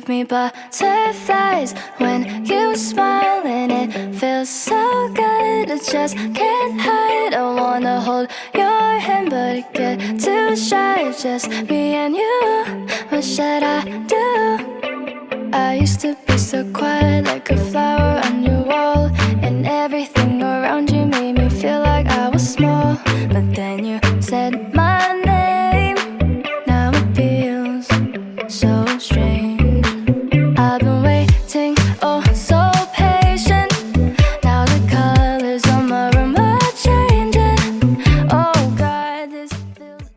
give me butterflies when you smile, and it feels so good. I just can't hide. I wanna hold your hand, but it get too shy. Just me and you. What should I do? I used to be so quiet, like a flower on your wall, and everything around you made me feel like I was small. But then you said my name. Now it feels so strange. I've been waiting, oh so patient. Now the colors on my room are changing. Oh God, this feels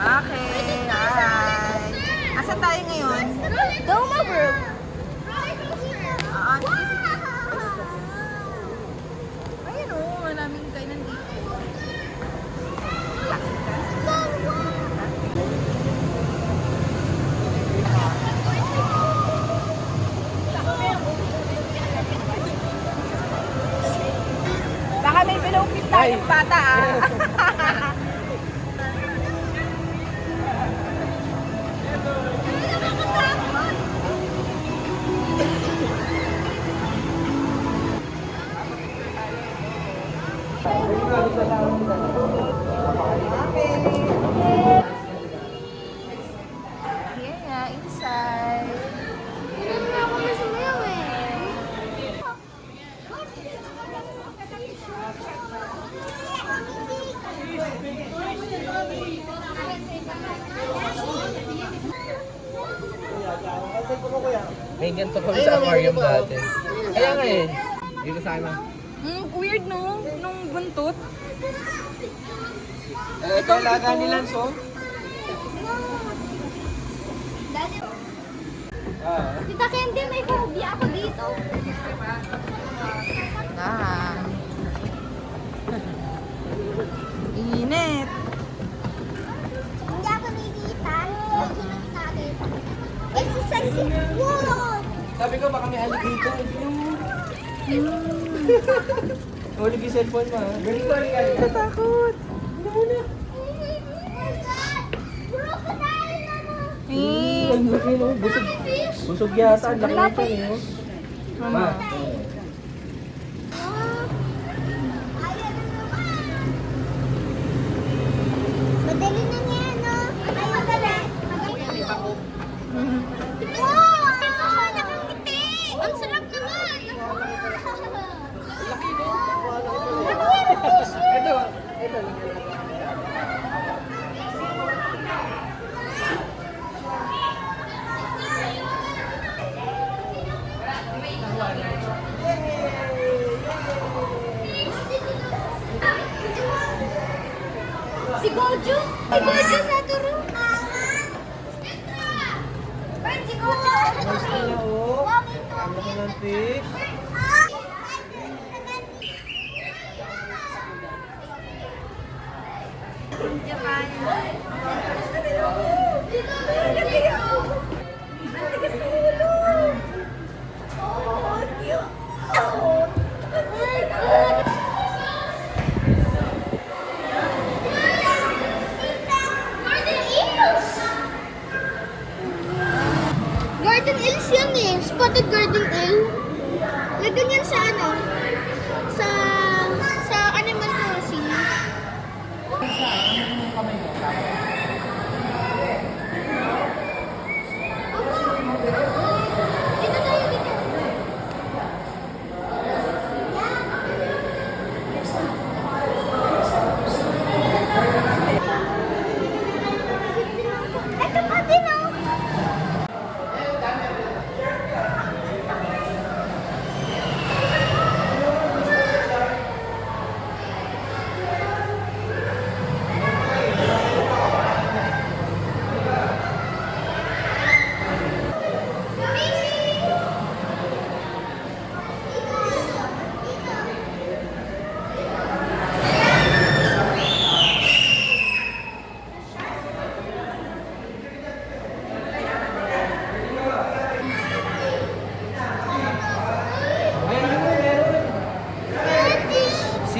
Okay, alright. Asan tayo ngayon? Doma Brook. Sige, sige. Ayun o, maraming kainan dito. Baka may bilongkit tayong bata Yeah, inside. May ganito kami sa aquarium dati. Kaya nga eh. Dito sana. Weird no? Nung buntot. Ito ang laga ni Lanso. Tita Candy, may phobia ako dito. Init. Hindi ako nilita. Hindi lang sa akin. Exercise. Wow! Sabi ko baka may alligator. Huli yung cellphone mo ha. Ganito rin kayo. Natakot. Ang laki no. Busog yata. Ang laki nito eh. No? Ma. Madali na niya, no? Ay, madali. Wow! Nakangiti! Ang sarap naman! Laki no. Ito. Si Gojo! Si Gojo sa turo! Si Gojo! Wow, may Ang laki ng fish. Garden Eels yan eh. Spotted Garden Eel.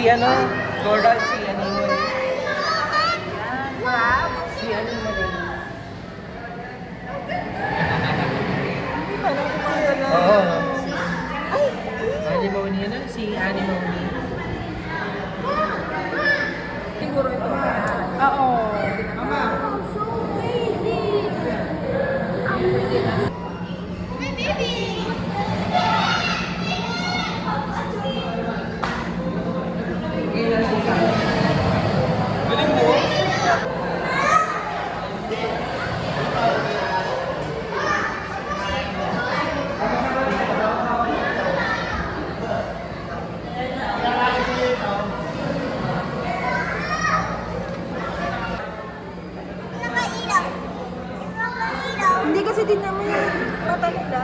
ano, Jordan, si ano yun. Crab? Si ano yun. Hindi ba nang kumagala? Oo. Animal niya na, si Animal niya. Siguro ito. Oo. Hindi kasi din naman yung mata nila.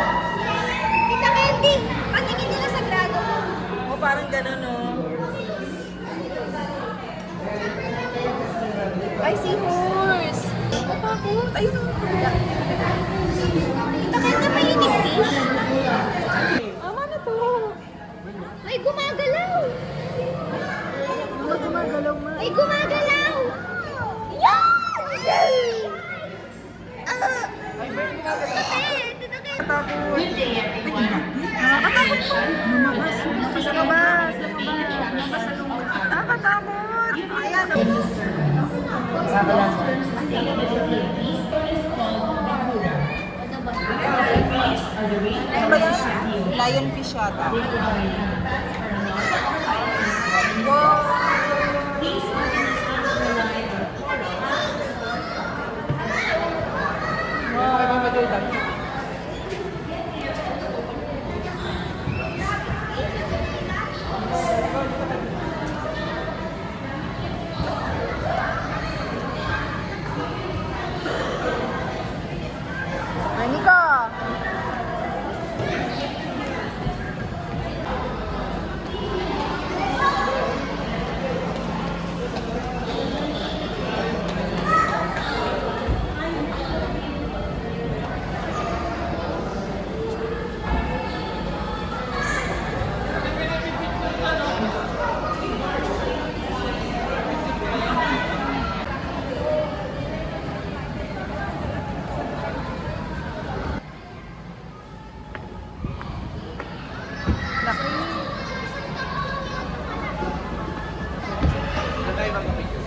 Tita Candy, patingin nila sa grado mo. O parang gano'n, no? Ay, si horse. Kapakot. Ayun ang kuya. Tita Candy, may unique fish. Ama na to. May gumagalaw. Mga gumagalaw ma. May gumagalaw. Yan! Ah! Tita Candy. Katakot. Nakakatakot po. Lumabas. Lumabas sa labas. Lumabas sa lumabas. Nakakatakot. Ayan. Ano ba yan? Lionfish yata. Anika!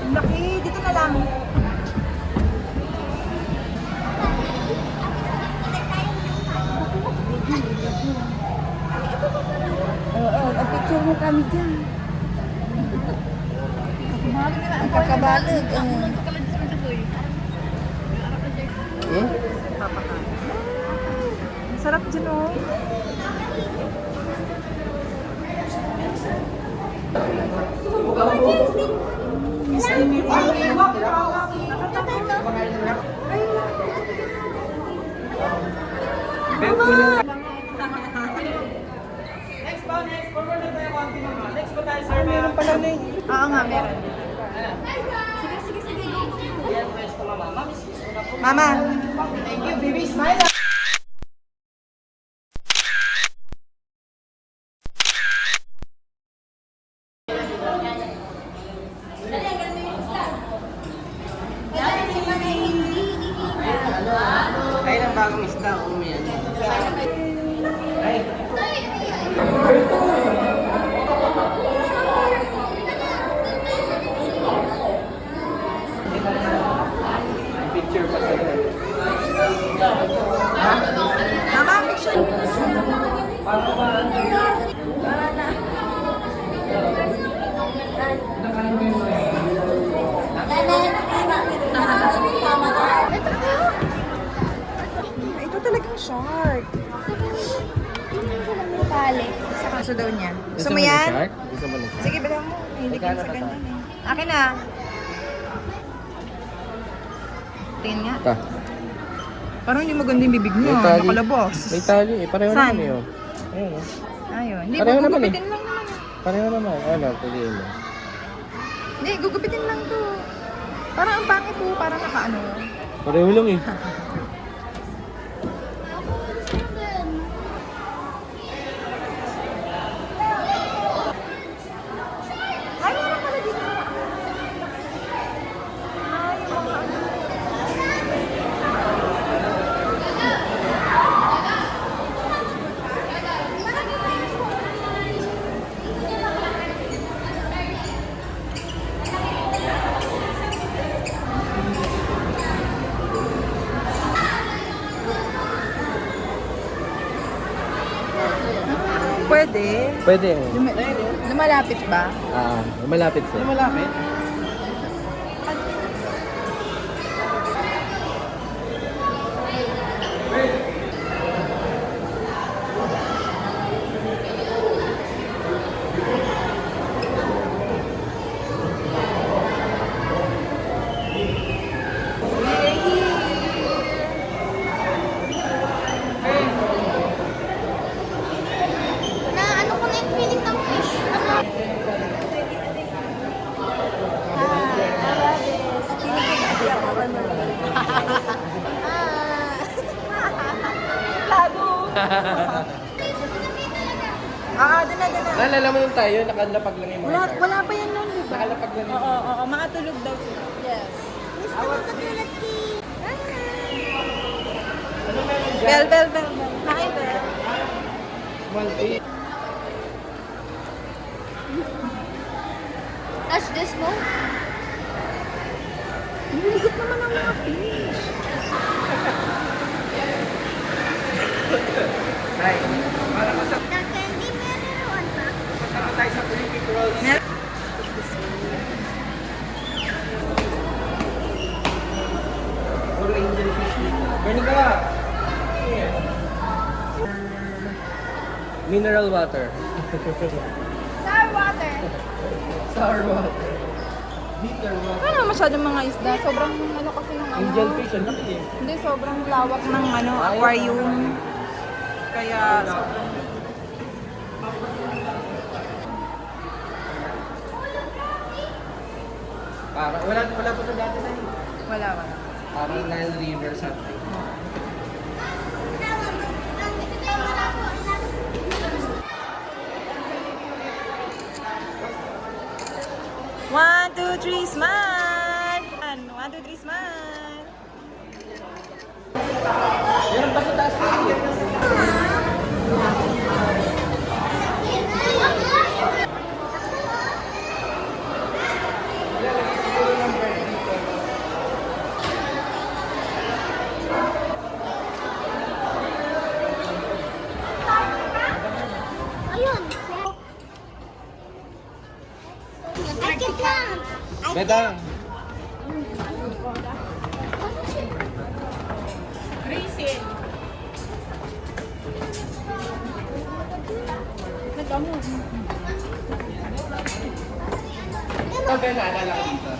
Ang laki, dito na lang. Oo, picture mo kami dyan. Ang pagkabalag. Papakain. Ang sarap dyan, oh. Meron pala na eh. Oo nga, meron. Mama. Thank you, baby. Smile. Ay, ng bagong isda. Yan. Ay. Picture pa sila. Mama, picture. Ito talagang shark. Tali. Sa kaso daw niya. Gusto mo yan? Gusto mo ng shark? Sige, bilang mo. Hindi ka Magkano sa ba ganyan eh. Akin na. Tingin nga. Ta. Parang hindi maganda yung bibig mo. May tali. Nakalabos. May tali eh. Pareho Saan? naman yun. Ayun oh. Ayun. Hindi, Pareho naman gugupitin lang naman. Pareho naman. Ano, piliin mo. Hindi, gugupitin lang to. Parang ang pangit po, parang nakaano. Pareho lang eh. Ay, meron pala dito. Ay, yung mga ano. Pwede. Pwede. Lumalapit ba? Malapit siya. Malapit? Na ano ko na yung feeling ng fish. Doon na, doon na. Naalala mo yung tayo, nakalapag lang yung mga shark. Wala pa yan nun, di ba? Nakalapag lang yung Oo, makatulog daw sila. Yes. Bell, bell, bell, bell. Hi, bell. small fish. Touch this, no? Niligot naman ang mga fish. Hi. Para ko sa Candy meron pa. punta tayo sa Olympic Rolls. Puro angel fish dito. Bernie ka! Mineral water. Sour water. Sour water. Bitter water. Ano masyadong mga isda? Sobrang ano kasi ng ano. Angel fish, ang laki eh. Hindi, sobrang lawak ng ano, aquarium. Kaya sobrang... Wala pa ito dati na eh. Wala. Parang Nile River something. One, two, three, smile! 1, 2, 3, smile! Meron pa sa taas na yun. Ayun. Akit lang. Betang. Racing. Nagkamo. Ito ba naalala ko dito?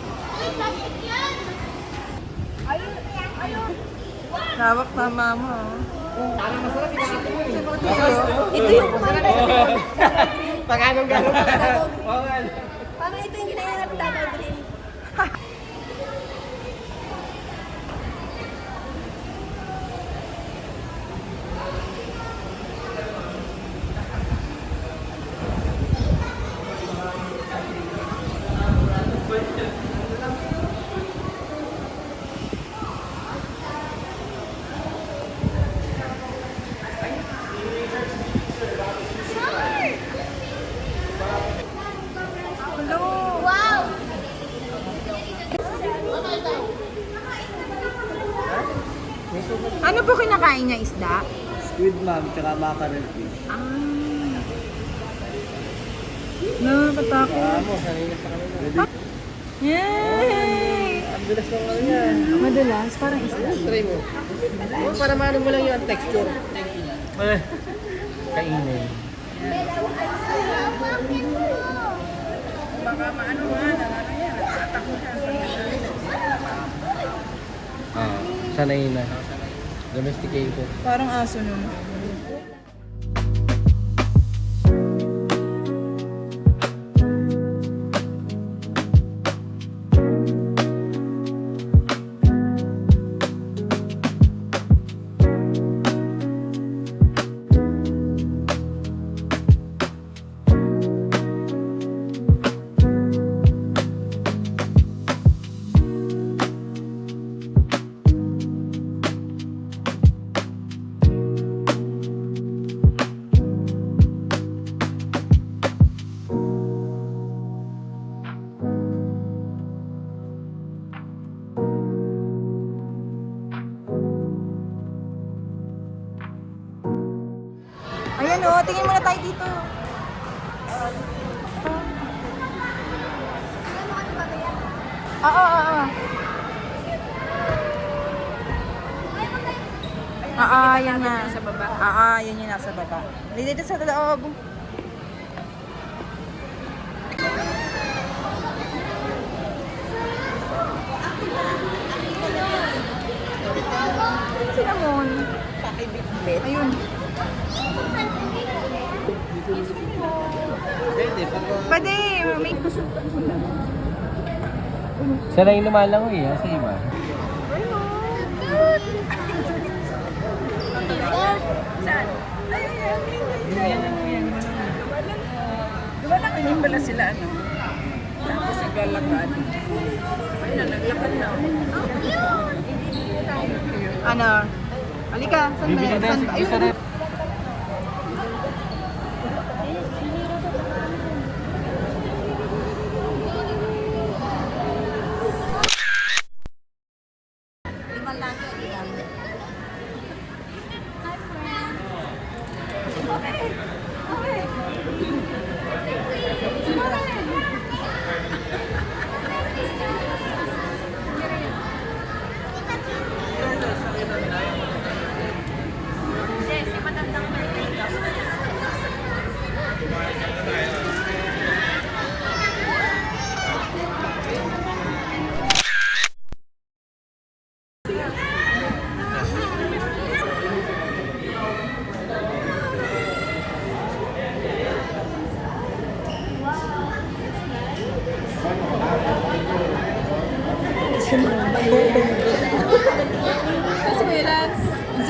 Lawak na mama. Parang masarap yung Ito yung kumain. Pag anong gano'n. Oo nga. Parang ito yung ginayanap ng Tatay Brin. Wow! Ano po kinakain niya, isda? Squid ma'am, tsaka mackerel fish. Nakakatakot. Mo, sanay na sa kanila. Yay! Ang bilas ng ano yan. Madalas, parang isda. Try mo. Para maano mo lang yung texture. Kainin. Baka maano nga, natatakot Sanay na. Domesticated. Parang aso nun. tayo dito. Oo. Yan na. Sa baba. Yan yung nasa baba. Dito sa loob. Cinnamon. Pakibitbit. Ayun. Pwede. May Siya lang yung lumalangoy ha, sa iba. Saan? Dumalang pala sila, ano? Tapos naglalakad. Ay na, naglakad na. Ano? Halika, saan ba yan? Saan ba? Ayun.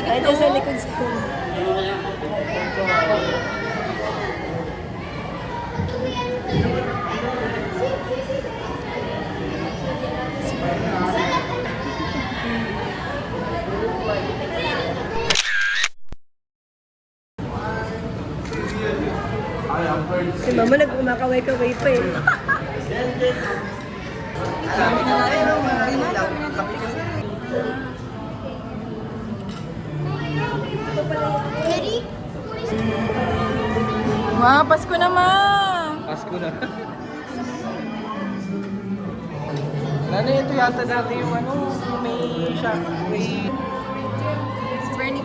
Ay, nasa likod sa si mama nagkumakaway-kaway pa eh. Wow, Pasko na ma! Pasko na. Ano ito yata dati yung ano, may shop, may... Bernie.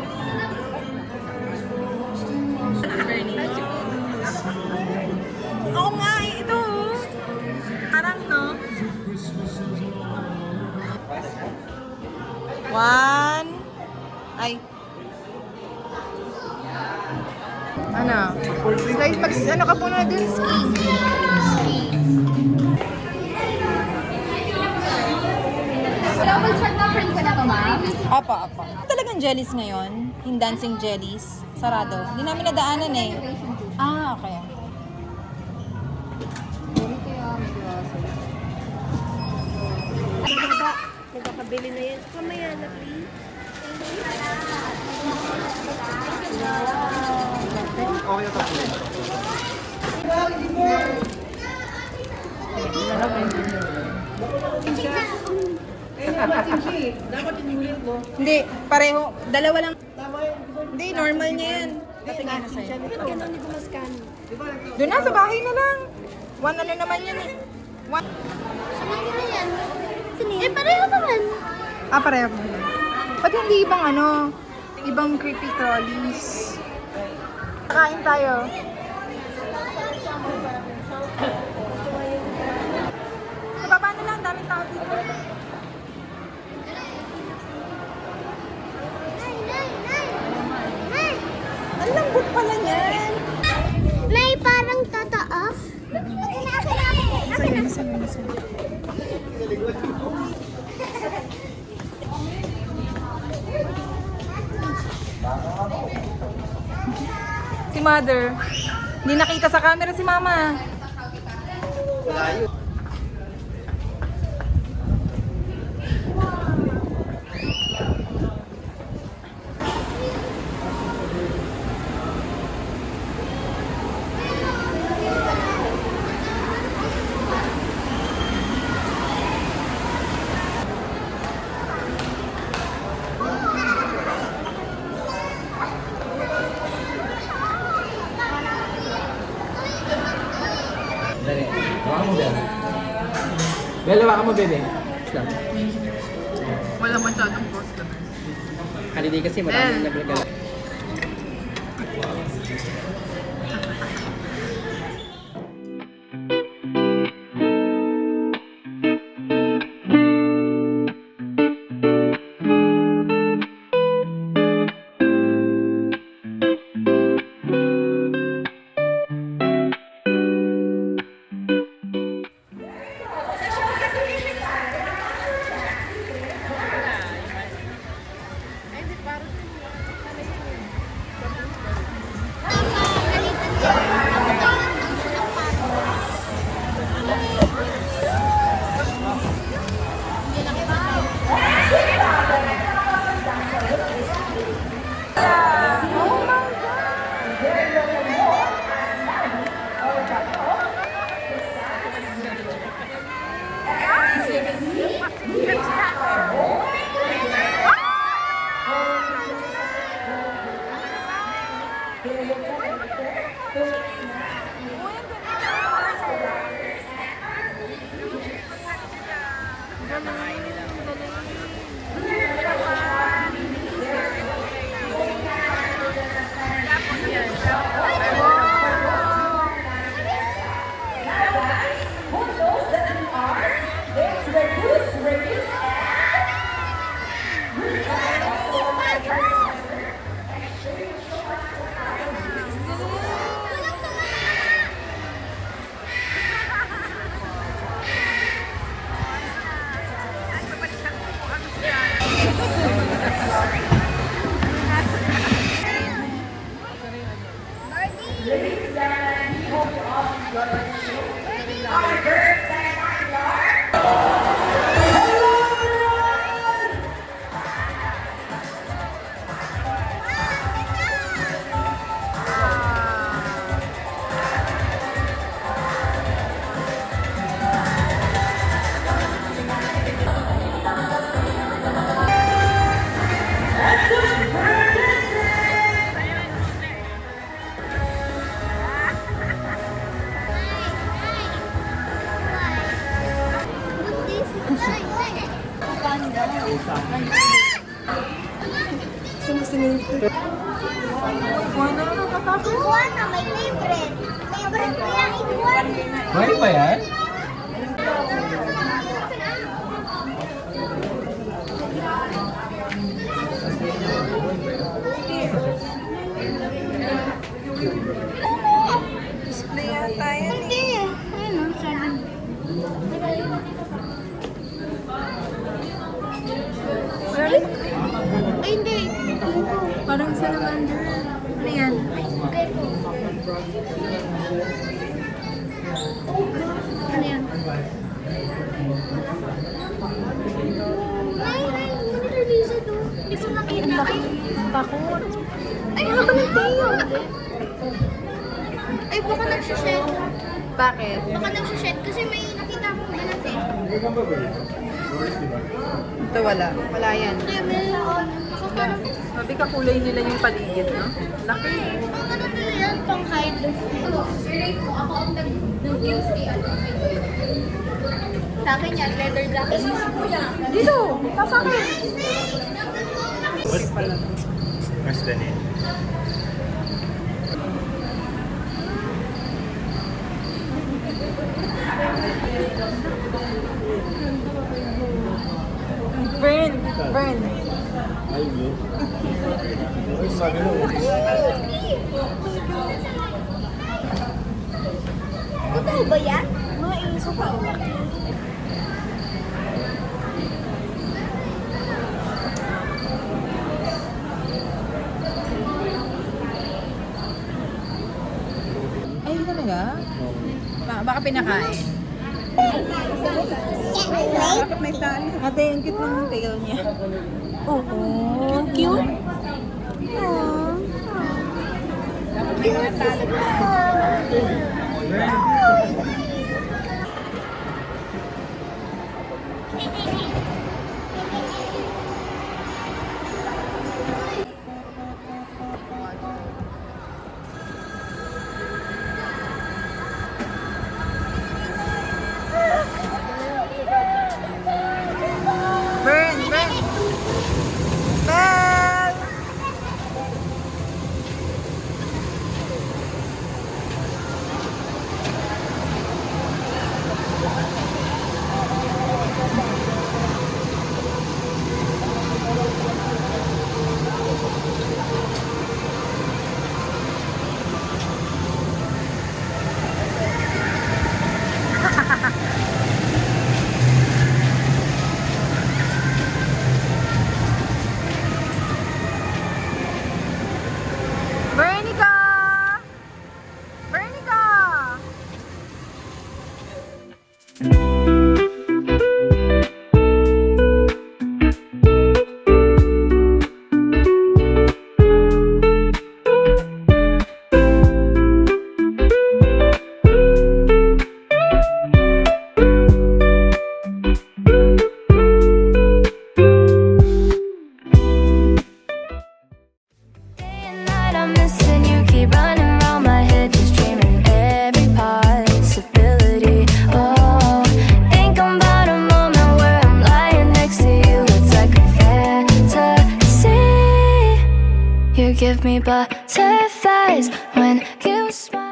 Oo nga, ito. Parang, no? 1. Ay. Ano? Slide, ano ka po na dun? Double check na print ko na to, ma'am. Apa. Talagang jellies ngayon? Yung dancing jellies? Sarado. Hindi namin nadaanan eh. Okay. Nagkakabili na yan. Kamaya na, please. Hindi, pareho. Dalawa lang. Hindi, normal niya yan. Patingin na sa'yo. Ganun, hindi ko mascan. Doon na, sa bahay na lang. 1 ano naman yan eh. 1. Saan na yan? Eh, pareho naman. Pareho po. Ba't hindi ibang ano? Ibang creepy crawlies. Kain tayo. Sa baba na lang, daming tao dito. Ang lambot pala niyan. May parang totoo. Sa'yo. Si mother. Hindi nakita sa camera si mama. Dali. Hawakan mo, Bel. Bel, hawakan mo, bebe. Lang. Wala masyadong customer. Holiday kasi maraming nagregala. Iguana, may favorite. Favorite ko yung iguana. Buhay ba yan? Display yata yan. Hindi. Ayun, 7. Ay, hindi. Parang salamander. Ano yan? Ano yan? Ay, nag-release ito. Hindi ko nakita. Ay, Takot. ay, ako nagtayo. Ay, baka nagsished. Bakit? Baka nagsished kasi may nakita akong ganat eh. Ito wala. Wala yan. Kaya meron. Ako parang, Sabi ka kulay nila yung paligid, no? Laki. ang ano nila yan, pang hide. Ako ang nag-gives kay ano. Sa akin yan, leather jacket. Dito! Sasakit! Mas than it. Burn! Burn! Totoo ba yan? Maiso pa. Ay, talaga? Baka pinakain. Bakit may tali? Ate, ang cute ng tail niya. Oo. Cute? Aww. Day and night I'm missing you, keep running around my head, just dreaming every possibility. Oh, think about a moment where I'm lying next to you. It's like a fantasy. You give me butterflies when you smile.